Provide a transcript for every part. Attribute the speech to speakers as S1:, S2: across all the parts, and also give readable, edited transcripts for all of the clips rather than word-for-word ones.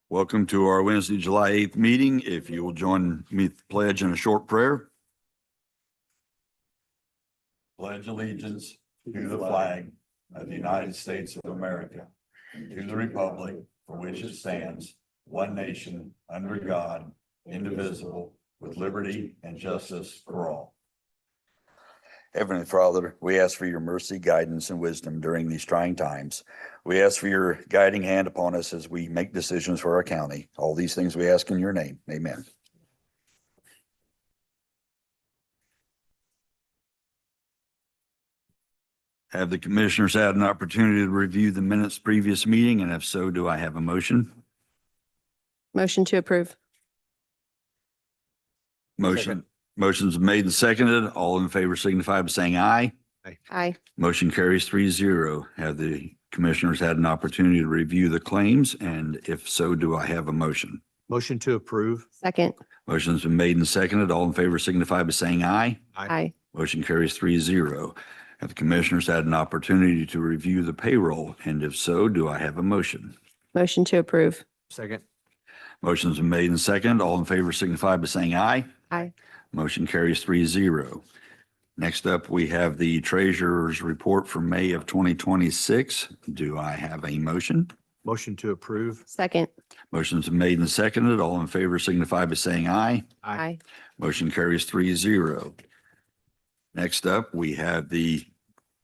S1: Welcome to our Wednesday, July 8th meeting. If you will join me with the pledge in a short prayer. Pledge allegiance to the flag of the United States of America and to the republic for which it stands, one nation, under God, indivisible, with liberty and justice for all. Heavenly Father, we ask for your mercy, guidance, and wisdom during these trying times. We ask for your guiding hand upon us as we make decisions for our county. All these things we ask in your name. Amen. Have the commissioners had an opportunity to review the minutes previous meeting? And if so, do I have a motion?
S2: Motion to approve.
S1: Motion's made and seconded. All in favor signify by saying aye.
S2: Aye.
S1: Motion carries 3-0. Have the commissioners had an opportunity to review the claims? And if so, do I have a motion?
S3: Motion to approve.
S2: Second.
S1: Motion's been made and seconded. All in favor signify by saying aye.
S2: Aye.
S1: Motion carries 3-0. Have the commissioners had an opportunity to review the payroll? And if so, do I have a motion?
S2: Motion to approve.
S3: Second.
S1: Motion's been made and seconded. All in favor signify by saying aye.
S2: Aye.
S1: Motion carries 3-0. Next up, we have the treasurer's report for May of 2026. Do I have a motion?
S3: Motion to approve.
S2: Second.
S1: Motion's been made and seconded. All in favor signify by saying aye.
S2: Aye.
S1: Motion carries 3-0. Next up, we have the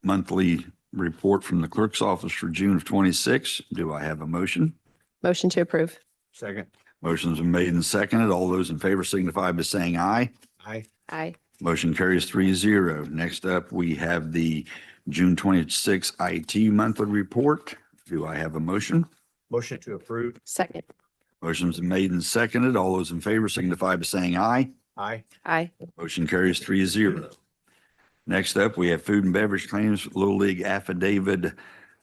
S1: monthly report from the clerk's office for June of 26. Do I have a motion?
S2: Motion to approve.
S3: Second.
S1: Motion's been made and seconded. All those in favor signify by saying aye.
S3: Aye.
S2: Aye.
S1: Motion carries 3-0. Next up, we have the June 26 IT monthly report. Do I have a motion?
S3: Motion to approve.
S2: Second.
S1: Motion's been made and seconded. All those in favor signify by saying aye.
S3: Aye.
S2: Aye.
S1: Motion carries 3-0. Next up, we have food and beverage claims, Little League affidavit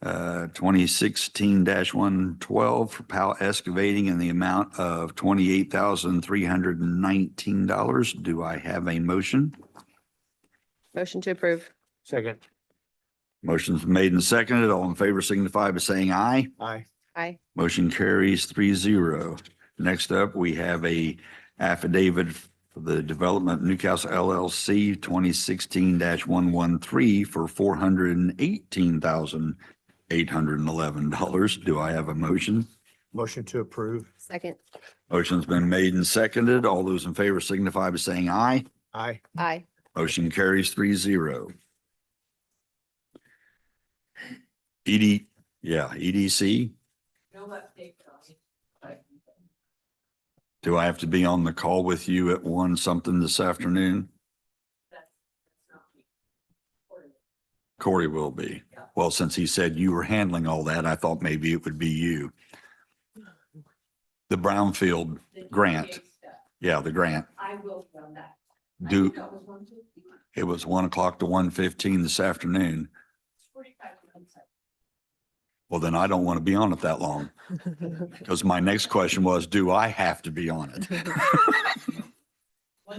S1: 2016-112 for Powell Excavating in the amount of $28,319. Do I have a motion?
S2: Motion to approve.
S3: Second.
S1: Motion's made and seconded. All in favor signify by saying aye.
S3: Aye.
S2: Aye.
S1: Motion carries 3-0. Next up, we have a affidavit for the Development Newcastle LLC 2016-113 for $418,811. Do I have a motion?
S3: Motion to approve.
S2: Second.
S1: Motion's been made and seconded. All those in favor signify by saying aye.
S3: Aye.
S2: Aye.
S1: Motion carries 3-0. EDC.
S4: No update.
S1: Do I have to be on the call with you at 1 something this afternoon?
S4: That's not me.
S1: Corey will be. Well, since he said you were handling all that, I thought maybe it would be you. The Brownfield grant. Yeah, the grant.
S4: I will run that.
S1: Do,
S4: That was 150.
S1: it was 1 o'clock to 1:15 this afternoon.
S4: It's 45 minutes.
S1: Well, then I don't want to be on it that long. Because my next question was, do I have to be on it?
S4: 1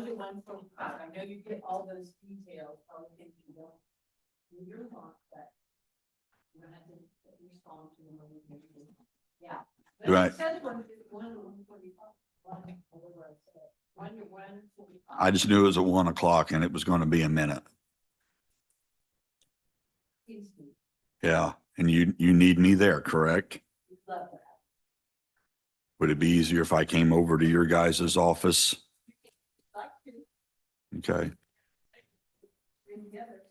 S4: to 1:45. I know you get all those details. I'll give you one. You're not, but we're gonna have to respond to them. Yeah. But
S1: Right.
S4: it said 1 to 1:45. 1 to 1:45.
S1: I just knew it was at 1 o'clock and it was going to be a minute. Yeah. And you need me there, correct?
S4: Love that.
S1: Would it be easier if I came over to your guys' office?
S4: Like to
S1: Okay.
S4: bring together.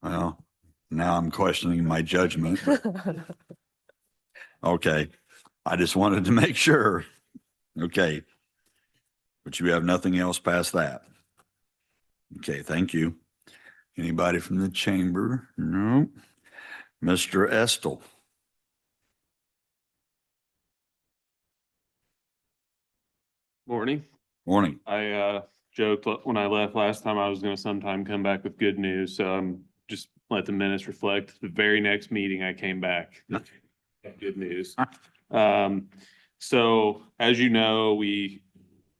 S1: Well, now I'm questioning my judgment. Okay. I just wanted to make sure. Okay. But you have nothing else past that. Okay, thank you. Anybody from the chamber? No. Mr. Estel.
S5: Morning.
S1: Morning.
S5: I joked when I left last time I was going to sometime come back with good news. So just let the minutes reflect. The very next meeting I came back. Good news. So as you know, we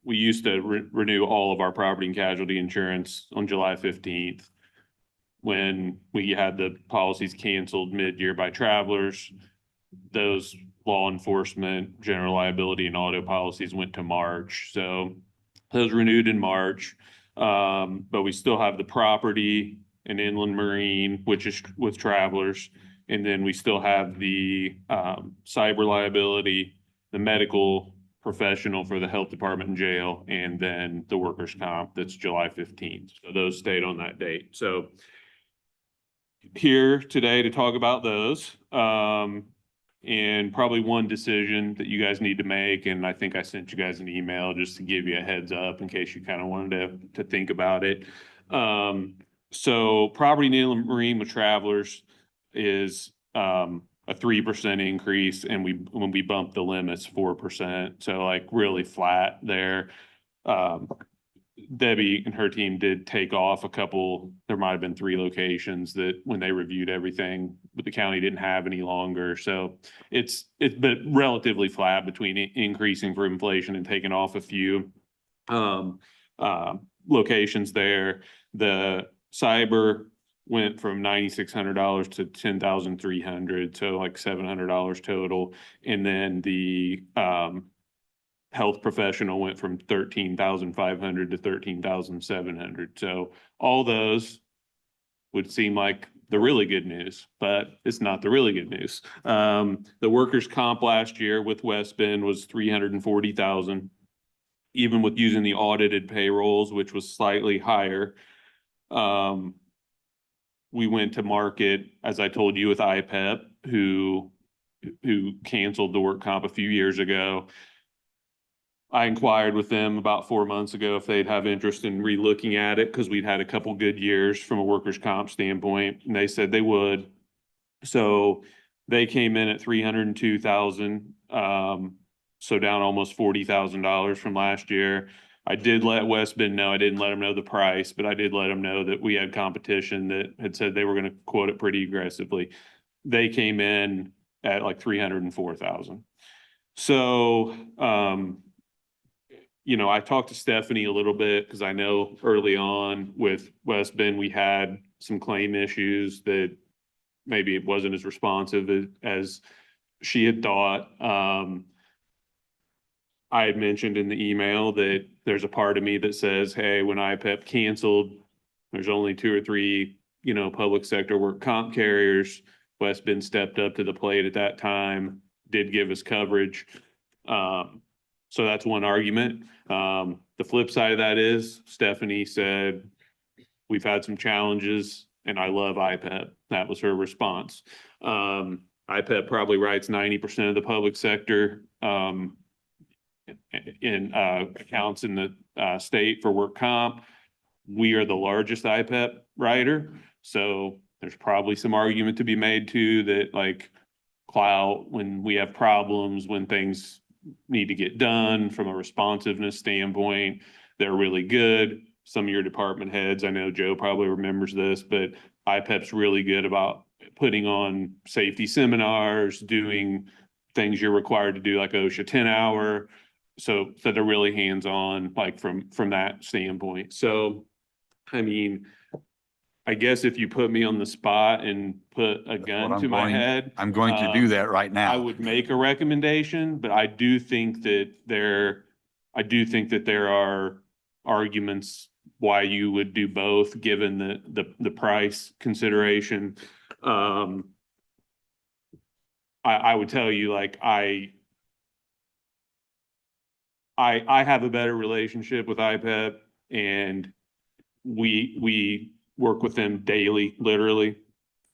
S5: we used to renew all of our property and casualty insurance on July 15th. When we had the policies canceled mid-year by Travelers, those law enforcement, general liability and auto policies went to March. So those renewed in March. But we still have the property and inland marine, which is with Travelers. And then we still have the cyber liability, the medical professional for the health department and jail, and then the workers' comp that's July 15th. So those stayed on that date. So here today to talk about those. And probably one decision that you guys need to make, and I think I sent you guys an email just to give you a heads up in case you kind of wanted to think about it. So property and inland marine with Travelers is a 3% increase, and when we bump the limits 4%, so like really flat there. Debbie and her team did take off a couple, there might have been 3 locations that when they reviewed everything, but the county didn't have any longer. So it's been relatively flat between increasing for inflation and taking off a few locations there. The cyber went from $9,600 to $10,300, so like $700 total. And then the health professional went from $13,500 to $13,700. So all those would seem like the really good news, but it's not the really good news. The workers' comp last year with West Bend was $340,000, even with using the audited payrolls, which was slightly higher. We went to market, as I told you, with IPEP, who canceled the work comp a few years ago. I inquired with them about 4 months ago if they'd have interest in relooking at it because we'd had a couple good years from a workers' comp standpoint, and they said they would. So they came in at $302,000, so down almost $40,000 from last year. I did let West Bend know, I didn't let them know the price, but I did let them know that we had competition that had said they were going to quote it pretty aggressively. They came in at like $304,000. So, you know, I talked to Stephanie a little bit because I know early on with West Bend, we had some claim issues that maybe it wasn't as responsive as she had thought. I had mentioned in the email that there's a part of me that says, hey, when IPEP canceled, there's only 2 or 3, you know, public sector work comp carriers. West Bend stepped up to the plate at that time, did give us coverage. So that's one argument. The flip side of that is Stephanie said, we've had some challenges and I love IPEP. That was her response. IPEP probably writes 90% of the public sector in accounts in the state for work comp. We are the largest IPEP writer. So there's probably some argument to be made too that like clout when we have problems, when things need to get done from a responsiveness standpoint, they're really good. Some of your department heads, I know Joe probably remembers this, but IPEP's really good about putting on safety seminars, doing things you're required to do like OSHA 10-hour. So they're really hands-on, like from that standpoint. So, I mean, I guess if you put me on the spot and put a gun to my head,
S1: I'm going to do that right now.
S5: I would make a recommendation, but I do think that there are arguments why you would do both, given the price consideration. I would tell you, like, I have a better relationship with IPEP, and we work with them daily, literally.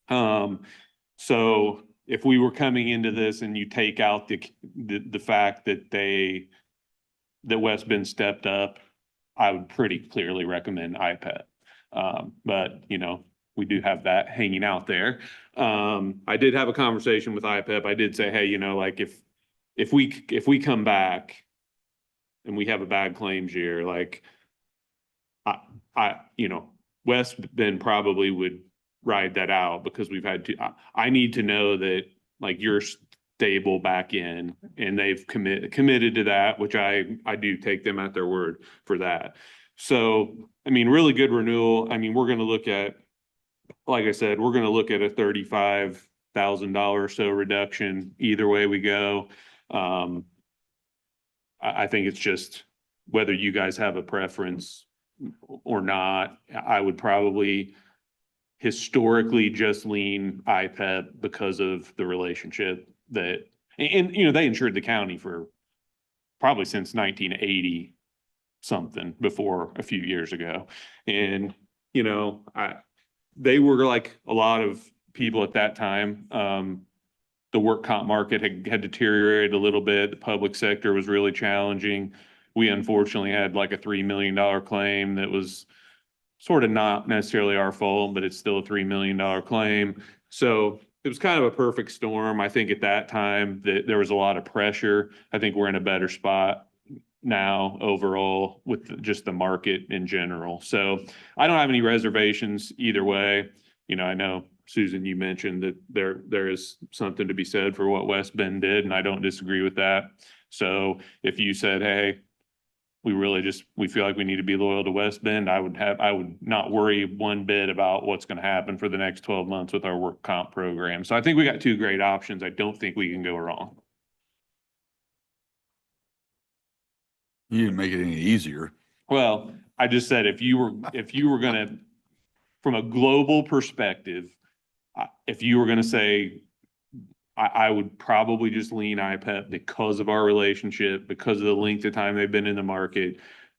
S5: So if we were coming into this and you take out the fact that West Bend stepped up, I would pretty clearly recommend IPEP. But you know, we do have that hanging out there. I did have a conversation with IPEP. I did say, hey, you know, like if we come back and we have a bad claims year, like you know, West Bend probably would ride that out because we've had to, I need to know that like stable back in, and they've committed to that, which I do take them at their word for that. So, I mean, really good renewal. I mean, we're going to look at, like I said, we're going to look at a $35,000 or so reduction either way we go. I think it's just whether you guys have a preference or not. I would probably historically just lean IPEP because of the relationship that, and you know, they insured the county for probably since 1980 something, before a few years ago. And, you know, they were like a lot of people at that time. The work comp market had deteriorated a little bit. The public sector was really challenging. We unfortunately had like a $3 million claim that was sort of not necessarily our fault, but it's still a $3 million claim. So it was kind of a perfect storm. I think at that time that there was a lot of pressure. I think we're in a better spot now overall with just the market in general. So I don't have any reservations either way. You know, I know Susan, you mentioned that there is something to be said for what West Bend did, and I don't disagree with that. So if you said, hey, we feel like we need to be loyal to West Bend, I would not worry one bit about what's going to happen for the next 12 months with our work comp program. So I think we got two great options. I don't think we can go wrong.
S1: You didn't make it any easier.
S5: Well, I just said, if you were gonna, from a global perspective, if you were gonna say, I would probably just lean IPEP because of our relationship, because of the length of time they've been in the market,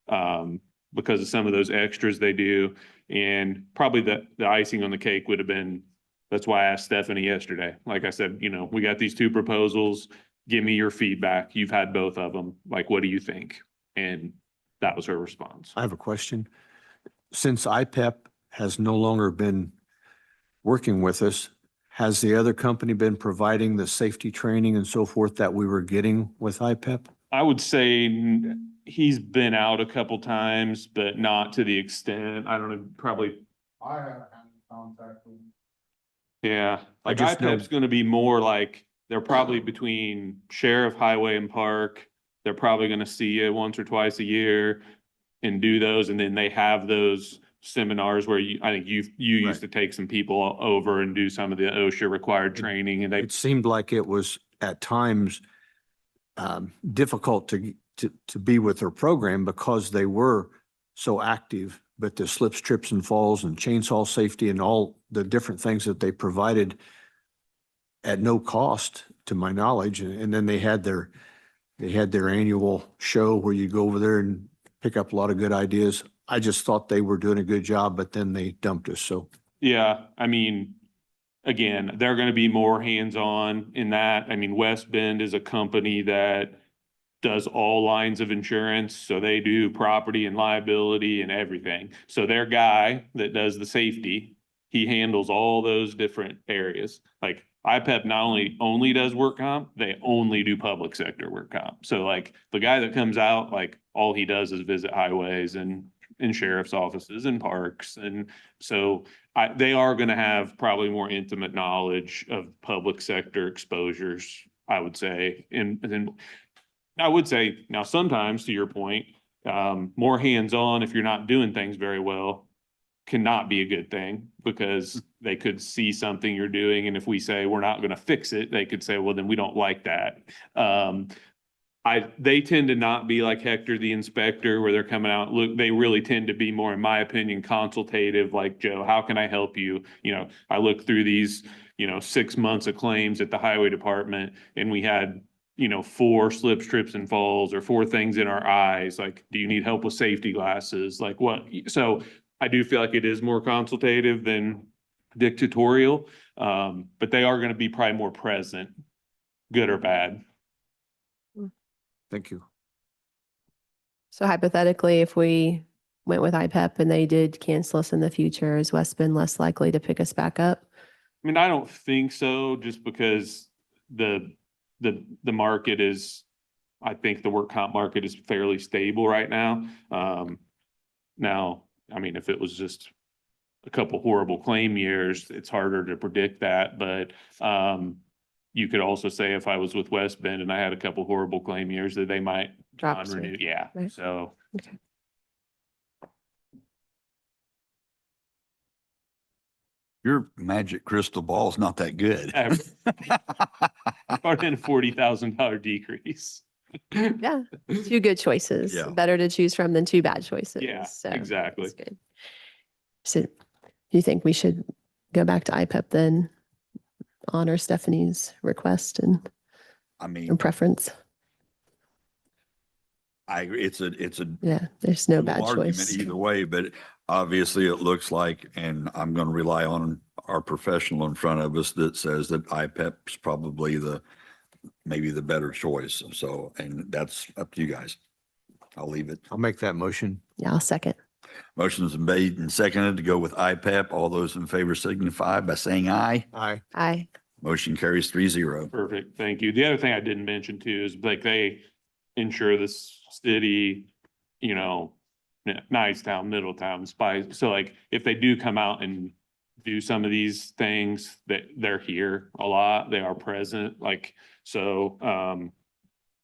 S5: because of some of those extras they do. And probably the icing on the cake would have been, that's why I asked Stephanie yesterday. Like I said, you know, we got these two proposals. Give me your feedback. You've had both of them. Like, what do you think? And that was her response.
S3: I have a question. Since IPEP has no longer been working with us, has the other company been providing the safety training and so forth that we were getting with IPEP?
S5: I would say he's been out a couple times, but not to the extent, I don't know, probably.
S6: I haven't had any contact with him.
S5: Yeah, like
S3: just know-
S5: IPEP's gonna be more like, they're probably between sheriff, highway and park. They're probably gonna see you once or twice a year and do those. And then they have those seminars where I think you used to take some people over and do some of the OSHA required training, and they,
S3: It seemed like it was at times difficult to be with their program because they were so active, but the slips, trips and falls and chainsaw safety and all the different things that they provided at no cost to my knowledge. And then they had their annual show where you go over there and pick up a lot of good ideas. I just thought they were doing a good job, but then they dumped us. So
S5: yeah, I mean, again, they're gonna be more hands-on in that. I mean, West Bend is a company that does all lines of insurance. So they do property and liability and everything. So their guy that does the safety, he handles all those different areas. Like IPEP not only does work comp, they only do public sector work comp. So like the guy that comes out, like all he does is visit highways and sheriff's offices and parks. And so they are going to have probably more intimate knowledge of public sector exposures, I would say. And I would say now, sometimes to your point, more hands-on, if you're not doing things very well, cannot be a good thing, because they could see something you're doing. And if we say we're not going to fix it, they could say, well, then we don't like that. They tend to not be like Hector, the inspector, where they're coming out. Look, they really tend to be more, in my opinion, consultative. Like, Joe, how can I help you? You know, I look through these, 6 months of claims at the highway department, and we had, 4 slips, trips and falls, or 4 things in our eyes. Like, do you need help with safety glasses? Like what? So I do feel like it is more consultative than dictatorial, but they are going to be probably more present, good or bad.
S3: thank you.
S2: So hypothetically, if we went with IPEP and they did cancel us in the future, is West Bend less likely to pick us back up?
S5: I mean, I don't think so, just because the market is, I think the work comp market is fairly stable right now. Now, I mean, if it was just a couple horrible claim years, it's harder to predict that. But you could also say if I was with West Bend and I had a couple horrible claim years that they might
S2: Drop to-
S5: non-renew. Yeah,
S2: right.
S5: so.
S1: Your magic crystal ball is not that good.
S5: About in a $40,000 decrease.
S2: Yeah, two good choices.
S1: Yeah.
S2: Better to choose from than two bad choices.
S5: Yeah,
S2: So
S5: exactly.
S2: that's good. So do you think we should go back to IPEP then? Honor Stephanie's request and
S1: I mean,
S2: and preference?
S1: I agree. It's a
S2: Yeah, there's no bad
S1: argument
S2: choice.
S1: either way, but obviously it looks like, and I'm going to rely on our professional in front of us that says that IPEP's probably maybe the better choice. So, and that's up to you guys. I'll leave it.
S3: I'll make that motion.
S2: Yeah, I'll second.
S1: Motion's been made and seconded to go with IPEP. All those in favor signify by saying aye.
S3: Aye.
S2: Aye.
S1: Motion carries 3-0.
S5: Perfect, thank you. The other thing I didn't mention too is like they insure this city, you know, Nicetown, Middletown, Spice. So like if they do come out and do some of these things, that they're here a lot, they are present, like, so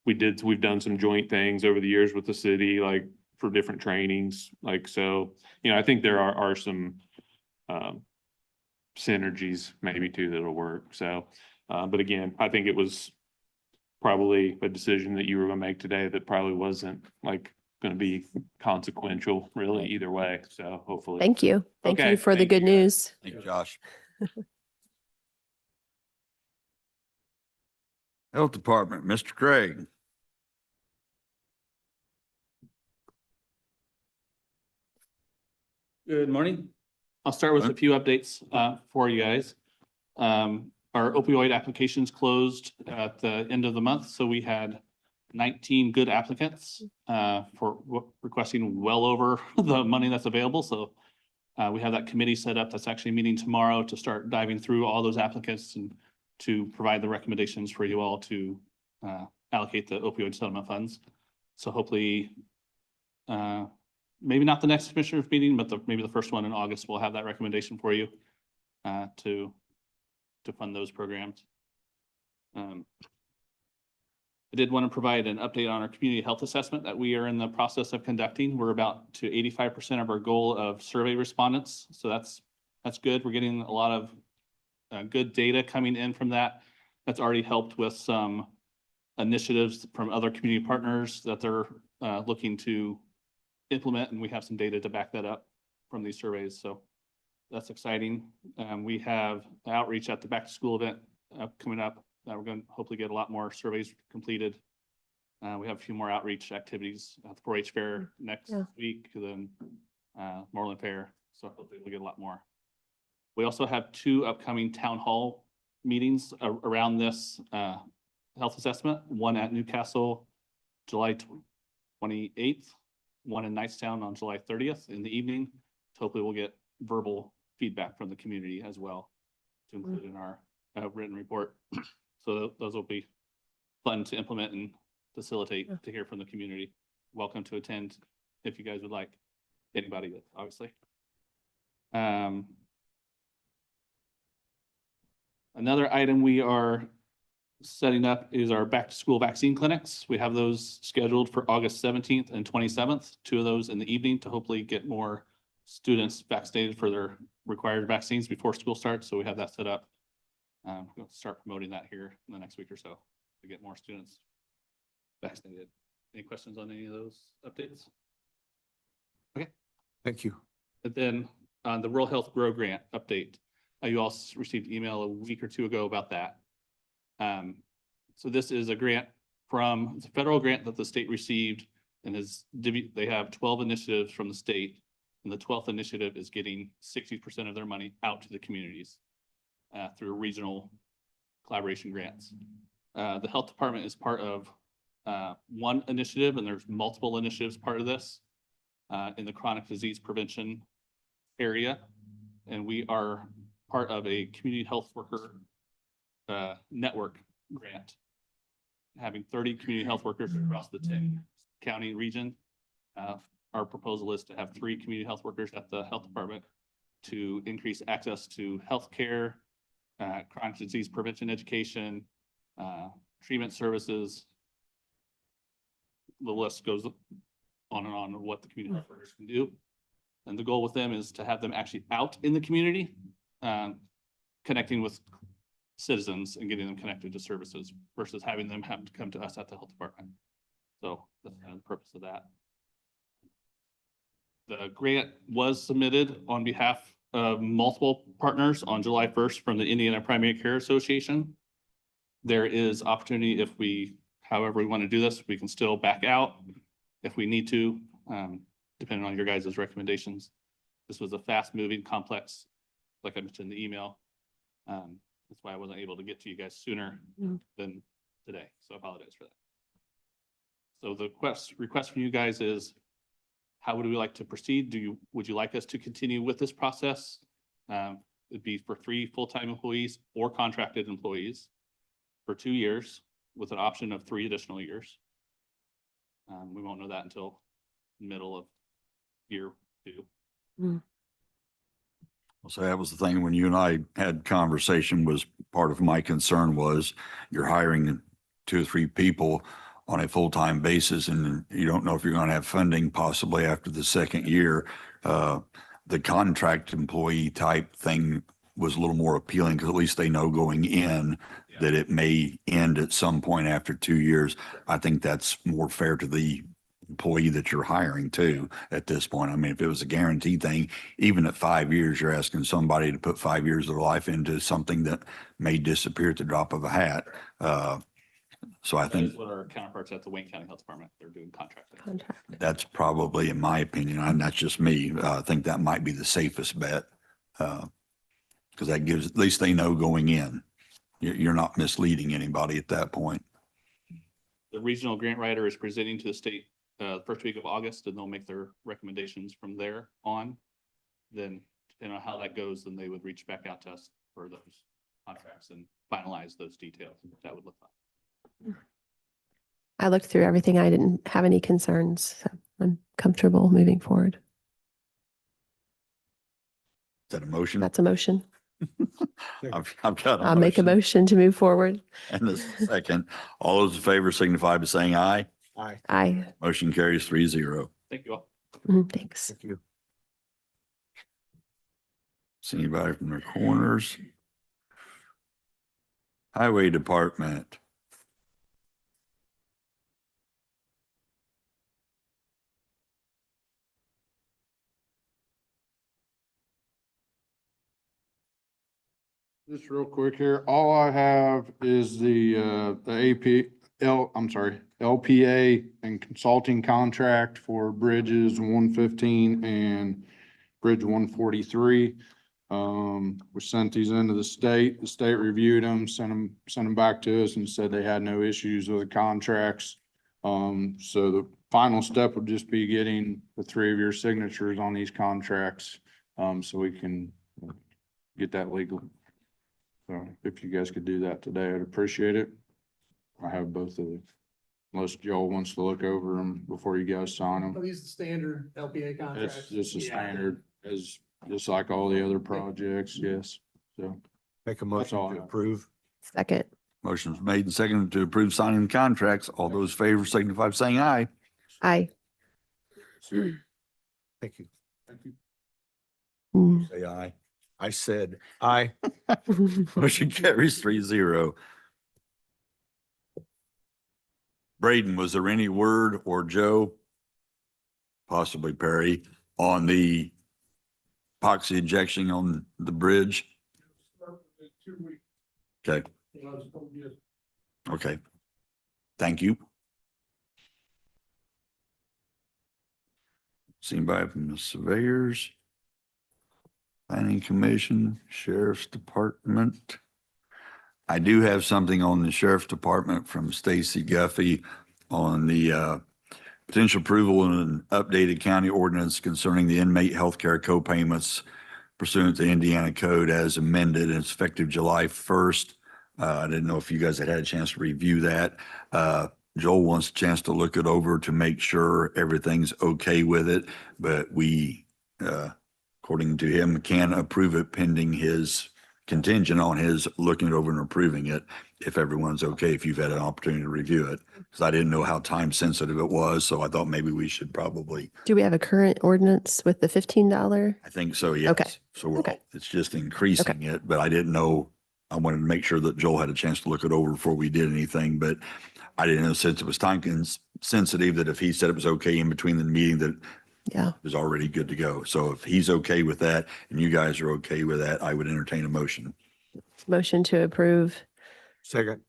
S5: we've done some joint things over the years with the city, like for different trainings, like, so, you know, I think there are some synergies maybe too that'll work. So, but again, I think it was probably a decision that you were gonna make today that probably wasn't like gonna be consequential really either way. So hopefully.
S2: Thank you. Thank
S5: Okay,
S2: you for the
S5: thank
S2: good
S5: you, guys.
S2: news.
S1: Thank you, Josh. Health Department, Mr. Craig.
S7: Good morning. I'll start with a few updates for you guys. Our opioid applications closed at the end of the month, so we had 19 good applicants for requesting well over the money that's available. So we have that committee set up that's actually meeting tomorrow to start diving through all those applicants and to provide the recommendations for you all to allocate the opioid settlement funds. So hopefully maybe not the next commissioners meeting, but maybe the first one in August, we'll have that recommendation for you to fund those programs. I did want to provide an update on our community health assessment that we are in the process of conducting. We're about to 85% of our goal of survey respondents. So that's good. We're getting a lot of good data coming in from that. That's already helped with some initiatives from other community partners that they're looking to implement, and we have some data to back that up from these surveys. So that's exciting. We have outreach at the back to school event coming up. We're going to hopefully get a lot more surveys completed. We have a few more outreach activities at the 4-H fair next week, then Moreland Fair. So hopefully we'll get a lot more. We also have 2 upcoming town hall meetings around this health assessment. One at Newcastle, July 28th, one in Nicetown on July 30th in the evening. Hopefully we'll get verbal feedback from the community as well to include in our written report. So those will be fun to implement and facilitate to hear from the community. Welcome to attend if you guys would like. Anybody, obviously. Another item we are setting up is our back to school vaccine clinics. We have those scheduled for August 17th and 27th, 2 of those in the evening to hopefully get more students vaccinated for their required vaccines before school starts. So we have that set up. We'll start promoting that here in the next week or so to get more students vaccinated. Any questions on any of those updates?
S3: Thank you.
S7: And then on the Rural Health Grow Grant update, you all received email a week or 2 ago about that. So this is a grant it's a federal grant that the state received and they have 12 initiatives from the state, and the 12th initiative is getting 60% of their money out to the communities through regional collaboration grants. The health department is part of one initiative, and there's multiple initiatives part of this in the chronic disease prevention area. And we are part of a community health worker network grant, having 30 community health workers across the 10 county region. Our proposal is to have 3 community health workers at the health department to increase access to healthcare, chronic disease prevention education, treatment services. The list goes on and on of what the community health workers can do. And the goal with them is to have them actually out in the community, connecting with citizens and getting them connected to services versus having them have to come to us at the health department. So that's kind of the purpose of that. The grant was submitted on behalf of multiple partners on July 1st from the Indiana Primary Care Association. There is opportunity if we, however we want to do this, we can still back out if we need to, depending on your guys' recommendations. This was a fast moving complex, like I mentioned in the email. That's why I wasn't able to get to you guys sooner than today. So I apologize for that. So the request from you guys is, how would we like to proceed? Would you like us to continue with this process? It'd be for 3 full-time employees or contracted employees for 2 years with an option of 3 additional years. We won't know that until middle of year 2.
S1: So that was the thing when you and I had conversation, was part of my concern was you're hiring 2 or 3 people on a full-time basis and you don't know if you're going to have funding possibly after the 2nd year. The contract employee type thing was a little more appealing because at least they know going in that it may end at some point after 2 years. I think that's more fair to the employee that you're hiring too at this point. I mean, if it was a guaranteed thing, even at 5 years, you're asking somebody to put 5 years of their life into something that may disappear at the drop of a hat. So I think
S7: That's what our counterparts at the Wayne County Health Department, they're doing contracting.
S2: Contract.
S1: that's probably, in my opinion, and that's just me, I think that might be the safest bet. Because that gives, at least they know going in, you're not misleading anybody at that point.
S7: The regional grant writer is presenting to the state first week of August, and they'll make their recommendations from there on. Then, depending on how that goes, then they would reach back out to us for those contracts and finalize those details, what that would look like.
S2: I looked through everything. I didn't have any concerns. So I'm comfortable moving forward.
S1: Is that a motion?
S2: That's a motion.
S1: I've got a
S2: I'll make a motion to move forward.
S1: And a second. All those in favor signify by saying aye.
S3: Aye.
S2: Aye.
S1: Motion carries 3-0.
S7: Thank you all.
S2: Thanks.
S3: Thank you.
S1: See anybody from their corners? Highway Department.
S6: Just real quick here, all I have is the LPA and consulting contract for bridges 115 and bridge 143. We sent these into the state reviewed them, sent them back to us and said they had no issues with the contracts. So the final step would just be getting the 3 of your signatures on these contracts, so we can get that legal. So if you guys could do that today, I'd appreciate it. I have both of them, unless Joel wants to look over them before you guys sign
S8: Are
S6: them.
S8: these the standard LPA contracts?
S6: It's just a
S8: Yeah.
S6: standard, just like all the other projects, yes, so.
S3: Make a
S6: That's
S3: motion
S6: all I
S3: to
S6: have.
S3: approve.
S2: Second.
S1: Motion's made and seconded to approve signing contracts. All those in favor signify by saying aye.
S2: Aye.
S3: Thank you.
S2: Mm.
S1: Say aye.
S3: I said aye.
S1: Motion carries 3-0. Braden, was there any word, or Joe, possibly Perry, on the epoxy injection on the bridge?
S8: 2 weeks.
S1: Okay, okay. Thank you. See anybody from the surveyors? Planning Commission, Sheriff's Department. I do have something on the Sheriff's Department from Stacy Guffey on the potential approval in an updated county ordinance concerning the inmate healthcare co-payments pursuant to Indiana Code as amended. It's effective July 1st. I didn't know if you guys had a chance to review that. Joel wants a chance to look it over to make sure everything's okay with it, but we, according to him, can approve it pending his contingent on his looking it over and approving it. if everyone's okay, if you've had an opportunity to review it. Because I didn't know how time sensitive it was, so I thought maybe we should probably,
S2: Do we have a current ordinance with the $15?
S1: I think so,
S2: Okay.
S1: yes. So we're,
S2: Okay.
S1: it's just increasing it, but I didn't know. I wanted to make sure that Joel had a chance to look it over before we did anything, but I didn't know since it was time sensitive that if he said it was okay in between the meeting, that
S2: Yeah.
S1: it was already good to go. So if he's okay with that and you guys are okay with that, I would entertain a motion.
S2: Motion to approve.
S3: Second.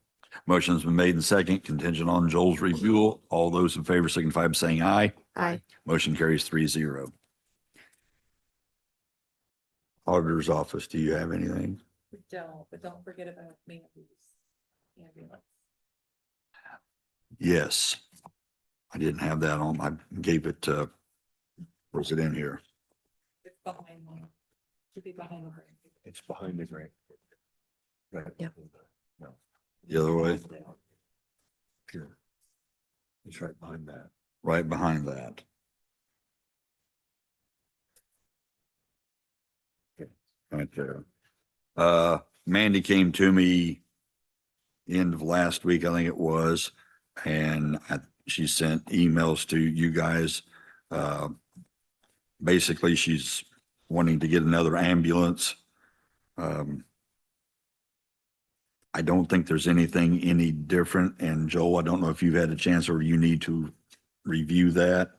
S1: Motion's been made and second, contingent on Joel's review. All those in favor signify by saying aye.
S2: Aye.
S1: Motion carries 3-0. Auditor's office, do you have anything?
S4: We don't, but don't forget about Mandy's ambulance.
S1: Yes. I didn't have that on. I gave it, was it in here?
S4: It's behind one. Should be behind the grant.
S3: It's behind the grant. Right.
S2: Yeah.
S1: The other way?
S3: It's right behind that.
S1: Right behind that. Right there. Mandy came to me end of last week, I think it was, and she sent emails to you guys. Basically, she's wanting to get another ambulance. I don't think there's anything any different. And Joel, I don't know if you've had a chance or you need to review that.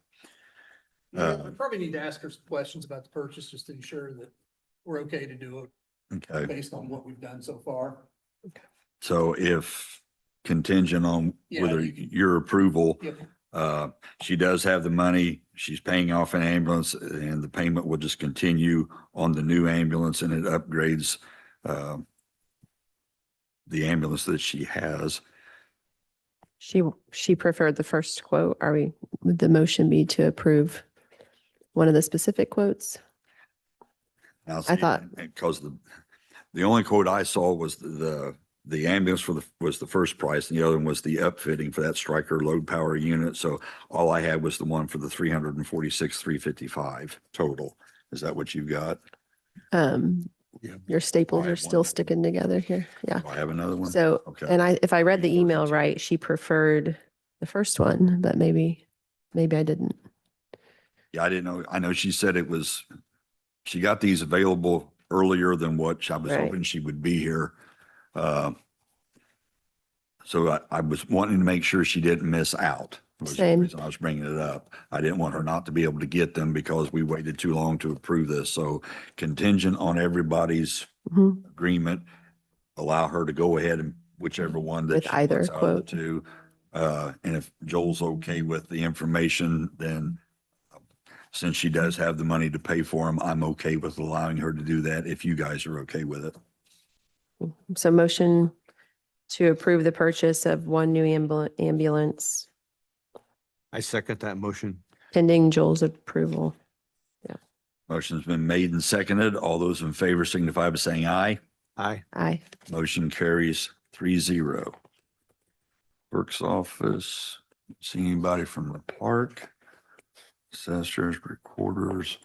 S8: Yeah, we probably need to ask her some questions about the purchase, just to ensure that we're okay to do it
S1: Okay,
S8: based on what we've done so far.
S1: so if contingent on
S8: Yeah,
S1: whether
S8: you-
S1: your approval,
S8: Yep.
S1: she does have the money, she's paying off an ambulance and the payment will just continue on the new ambulance and it upgrades, the ambulance that she has.
S2: She preferred the first quote. Would the motion be to approve one of the specific quotes?
S1: Now,
S2: I thought-
S1: because the only quote I saw was the ambulance was the first price and the other one was the upfitting for that Stryker load power unit. So all I had was the one for the 346,355 total. Is that what you've got?
S3: Yeah.
S2: Your staples
S1: I
S2: are
S1: have
S2: still
S1: one.
S2: sticking together here. Yeah.
S1: Do I have another one?
S2: So,
S1: Okay.
S2: and if I read the email right, she preferred the first one, but maybe I didn't.
S1: Yeah, I didn't know. I know she said she got these available earlier than what I was
S2: Right.
S1: hoping she would be here. So I was wanting to make sure she didn't miss out. Was the
S2: Same.
S1: reason I was bringing it up. I didn't want her not to be able to get them because we waited too long to approve this. So contingent on everybody's
S2: Mhm.
S1: agreement, allow her to go ahead and whichever one that
S2: With
S1: she
S2: either
S1: wants out of the
S2: quote.
S1: two. And if Joel's okay with the information, then since she does have the money to pay for them, I'm okay with allowing her to do that if you guys are okay with it.
S2: So motion to approve the purchase of one new ambulance
S3: I second that motion.
S2: pending Joel's approval.
S1: Motion's been made and seconded. All those in favor signify by saying aye.
S3: Aye.
S2: Aye.
S1: Motion carries 3-0. Clerk's office, see anybody from the park? Assessors, recorders.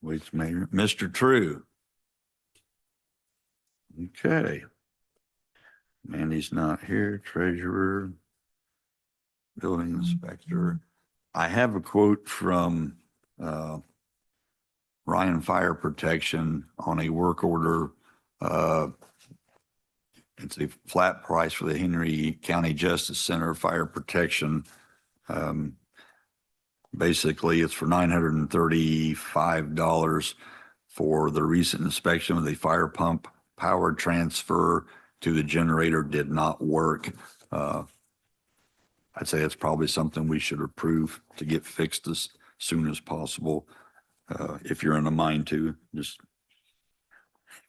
S1: Wait, Mayor, Mr. True. Okay. Mandy's not here, treasurer, building inspector. I have a quote from Ryan Fire Protection on a work order. It's a flat price for the Henry County Justice Center Fire Protection. Basically, it's for $935 for the recent inspection of the fire pump power transfer to the generator did not work. I'd say it's probably something we should approve to get fixed as soon as possible. If you're in a mind to, just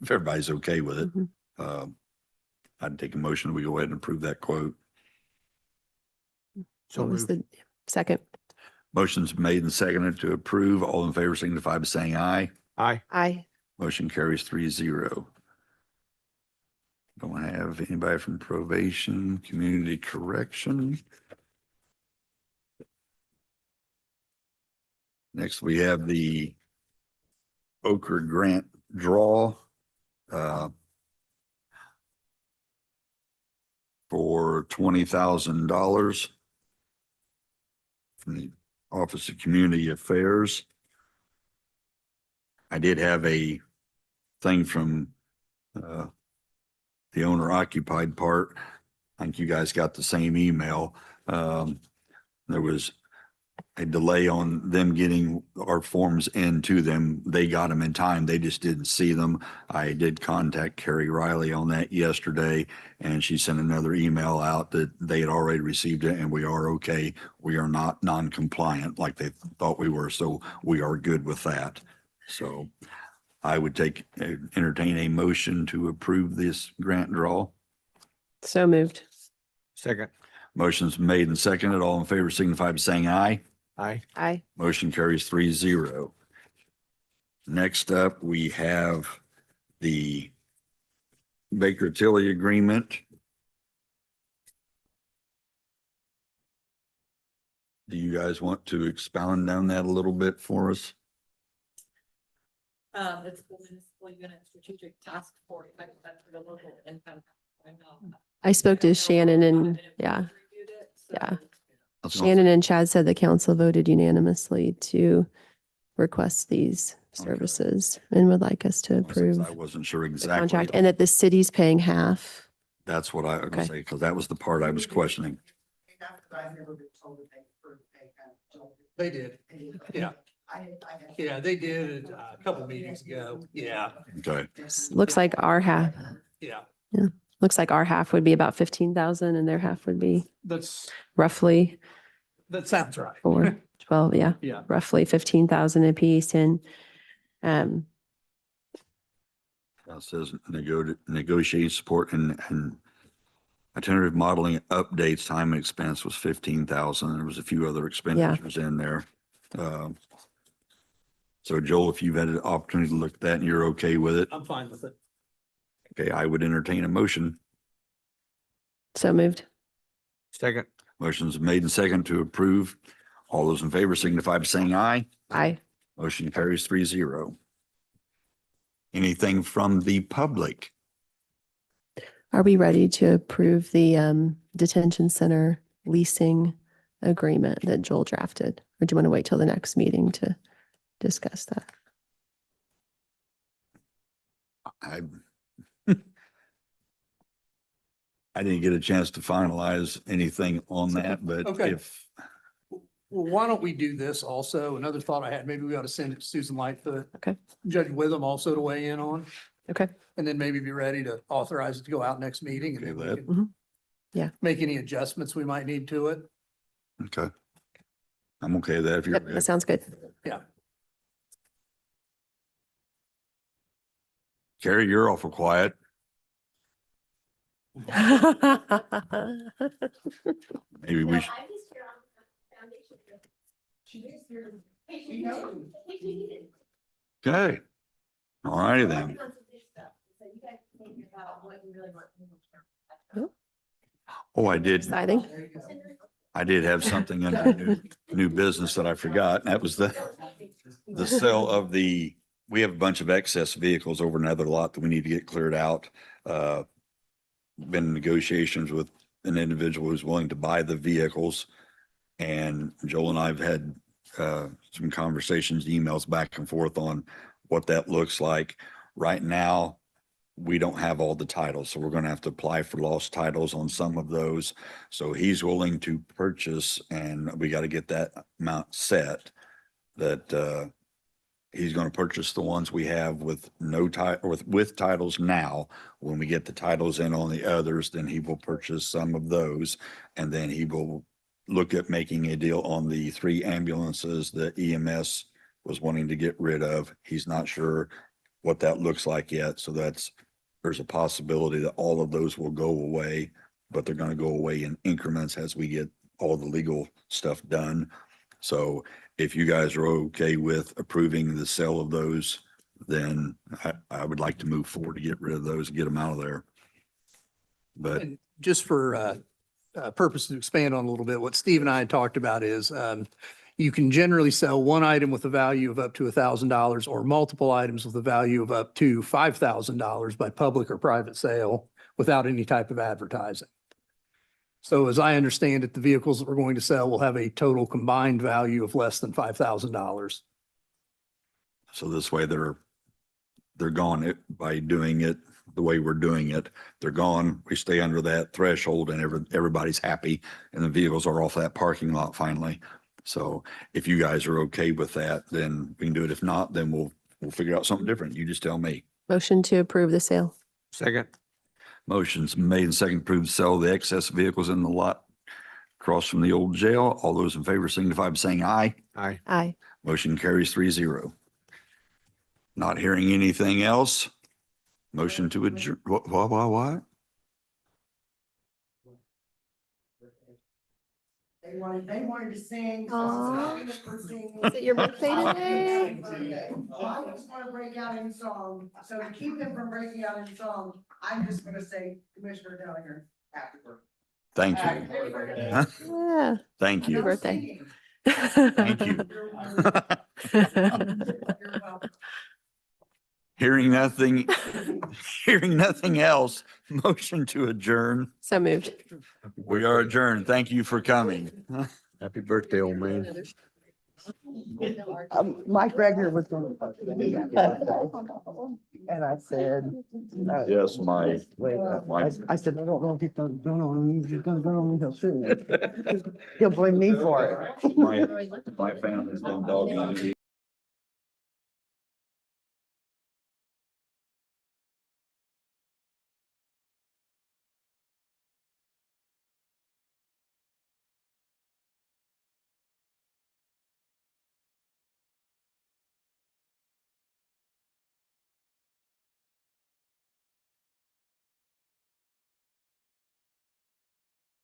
S1: if everybody's okay with it.
S2: Mhm.
S1: I'd take a motion, we go ahead and approve that quote.
S3: So
S2: What was
S3: moved.
S2: the second?
S1: Motion's made and seconded to approve. All in favor signify by saying aye.
S3: Aye.
S2: Aye.
S1: Motion carries 3-0. Don't have anybody from probation, community correction. Next, we have the Ochre Grant draw. for $20,000 from the Office of Community Affairs. I did have a thing from the owner occupied part. I think you guys got the same email. There was a delay on them getting our forms into them. They got them in time. They just didn't see them. I did contact Carrie Riley on that yesterday, and she sent another email out that they had already received it and we are okay. We are not non-compliant like they thought we were, so we are good with that. So I would entertain a motion to approve this grant draw.
S2: So moved.
S3: Second.
S1: Motion's made and seconded. All in favor signify by saying aye.
S3: Aye.
S2: Aye.
S1: Motion carries 3-0. Next up, we have the Baker Tilly agreement. Do you guys want to expound on that a little bit for us?
S4: It's the municipal unit strategic task force, that's for the local income.
S2: I spoke to Shannon and, yeah. Shannon and Chad said the council voted unanimously to request these services and would like us to approve
S1: I wasn't sure
S2: the
S1: exactly.
S2: contract and that the city's paying half.
S1: That's what I was gonna
S2: Okay.
S1: say, because that was the part I was questioning.
S8: They did. Yeah. Yeah, they did a couple meetings ago. Yeah,
S1: Okay,
S2: Looks like our half,
S8: yeah.
S2: looks like our half would be about 15,000 and their half would be
S8: That's,
S2: roughly
S8: that sounds right.
S2: 12, yeah,
S8: Yeah.
S2: roughly 15,000 apiece. And
S1: it says negotiate support and alternative modeling updates, time and expense was 15,000. There was a few other expenditures in there. So Joel, if you've had an opportunity to look at that and you're okay with it,
S8: I'm fine with it.
S1: okay, I would entertain a motion.
S2: so moved.
S3: Second.
S1: Motion's made and second to approve. All those in favor signify by saying aye.
S2: Aye.
S1: Motion carries 3-0. Anything from the public?
S2: Are we ready to approve the detention center leasing agreement that Joel drafted? Or do you want to wait till the next meeting to discuss that?
S1: I I didn't get a chance to finalize anything on that, but
S8: Okay.
S1: if,
S8: Well, why don't we do this also? Another thought I had, maybe we ought to send it to Susan Lightfoot.
S2: Okay.
S8: Judge Witham also to weigh in on,
S2: Okay.
S8: and then maybe be ready to authorize it to go out next meeting. And
S1: Okay,
S8: then we
S1: that-
S8: can
S2: Yeah.
S8: make any adjustments we might need to it.
S1: okay. I'm okay with that if you're
S2: Yep, that
S1: good.
S2: sounds good.
S1: Carrie, you're awful quiet. Maybe we should, okay. All righty then. Oh, I did
S2: Exciting.
S1: have something in the new business that I forgot. And that was the sale of we have a bunch of excess vehicles over another lot that we need to get cleared out. Been in negotiations with an individual who's willing to buy the vehicles. And Joel and I've had some conversations, emails back and forth on what that looks like. Right now, we don't have all the titles, so we're going to have to apply for lost titles on some of those. So he's willing to purchase, and we got to get that amount set that he's going to purchase the ones we have with no title, with titles now. When we get the titles in on the others, then he will purchase some of those, and then he will look at making a deal on the 3 ambulances that EMS was wanting to get rid of. He's not sure what that looks like yet. So there's a possibility that all of those will go away, but they're going to go away in increments as we get all the legal stuff done. So if you guys are okay with approving the sale of those, then I would like to move forward to get rid of those, and get them out of there. But
S8: And just for purpose to expand on a little bit, what Steve and I had talked about is you can generally sell one item with a value of up to $1,000 or multiple items with a value of up to $5,000 by public or private sale without any type of advertising. So as I understand it, the vehicles that we're going to sell will have a total combined value of less than $5,000.
S1: So this way they're gone it by doing it the way we're doing it. They're gone. We stay under that threshold and everybody's happy and the vehicles are off that parking lot finally. So if you guys are okay with that, then we can do it. If not, then we'll figure out something different. You just tell me.
S2: Motion to approve the sale.
S3: Second.
S1: Motion's made and second approved to sell the excess vehicles in the lot across from the old jail. All those in favor signify by saying aye.
S3: Aye.
S2: Aye.
S1: Motion carries 3-0. Not hearing anything else. Motion to adjourn. What?
S9: They wanted to sing.
S2: Aw.
S9: Is
S2: Is it your birthday today?
S9: I just want to break out in song. So to keep him from breaking out in song, I'm just gonna say Commissioner Gallagher, happy birthday.
S1: Thank
S9: Happy
S1: you.
S9: birthday.
S1: Huh?
S2: Yeah.
S1: Thank
S2: Happy
S1: you.
S2: birthday.
S1: Thank you.
S9: You're welcome.
S1: Hearing nothing else, motion to adjourn.
S2: So moved.
S1: We are adjourned. Thank you for coming.
S3: Happy birthday, old man.
S9: Mike Regner was going to. And I said.
S1: Yes, my.
S9: I said, I don't know if he's gonna go on, he's gonna go on, he'll sue me. He'll blame me for it.
S1: My family's been dogging me.